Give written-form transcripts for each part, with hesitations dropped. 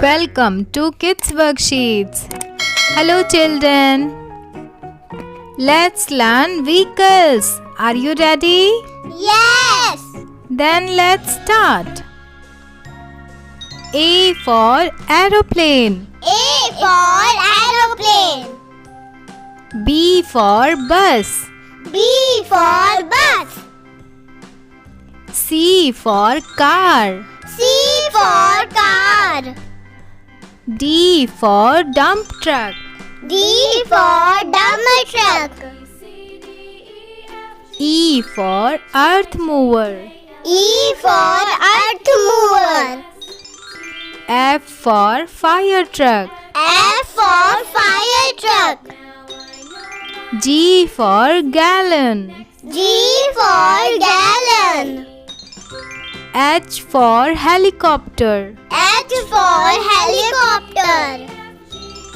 Welcome to Kids Worksheets. Hello children. Let's learn vehicles. Are you ready? Yes. Then let's start. A for aeroplane. A for aeroplane. B for bus. B for bus. C for car. C for car. D for dump truck. D for dump truck. E for earth mover. E for earth mover. F for fire truck. F for fire truck. G for gallon. G for gallon. H for helicopter. H for helicopter.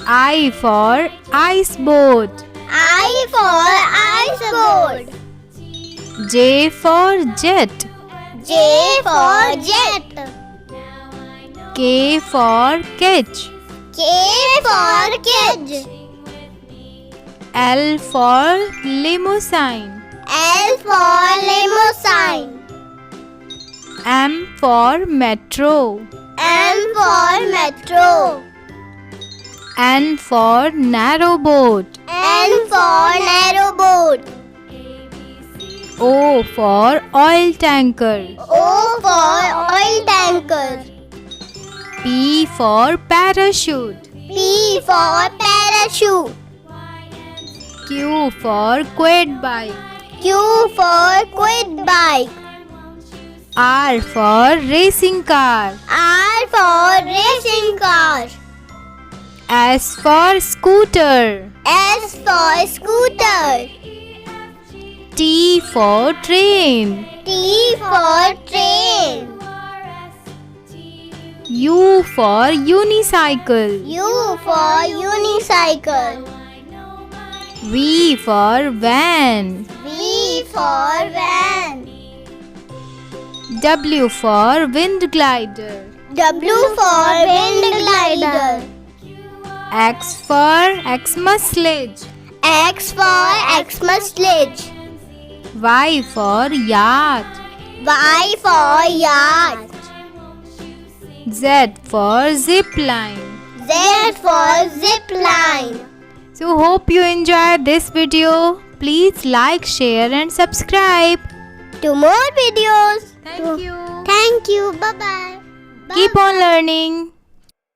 I for ice boat. I for ice boat. J for jet. J for jet. K for ketch. K for ketch. L for limousine. L for limousine. M for metro. M for metro. N for narrow boat. N for narrow boat. O for oil tanker. O for oil tanker. P for parachute. P for parachute. Q for quad bike. Q for quad bike. R for racing car. R for racing car. S for scooter. S for scooter. T for train. T for train. U for unicycle. U for unicycle. V for van. V for van. W for wind glider. W for wind glider. X for Xmas sledge. X for Xmas sledge. Y for yacht. Y for yacht. Z for zip line. Z for zip line. So hope you enjoyed this video. Please like, share and subscribe. To more videos. Thank you. Thank you. Bye-bye. Keep on learning.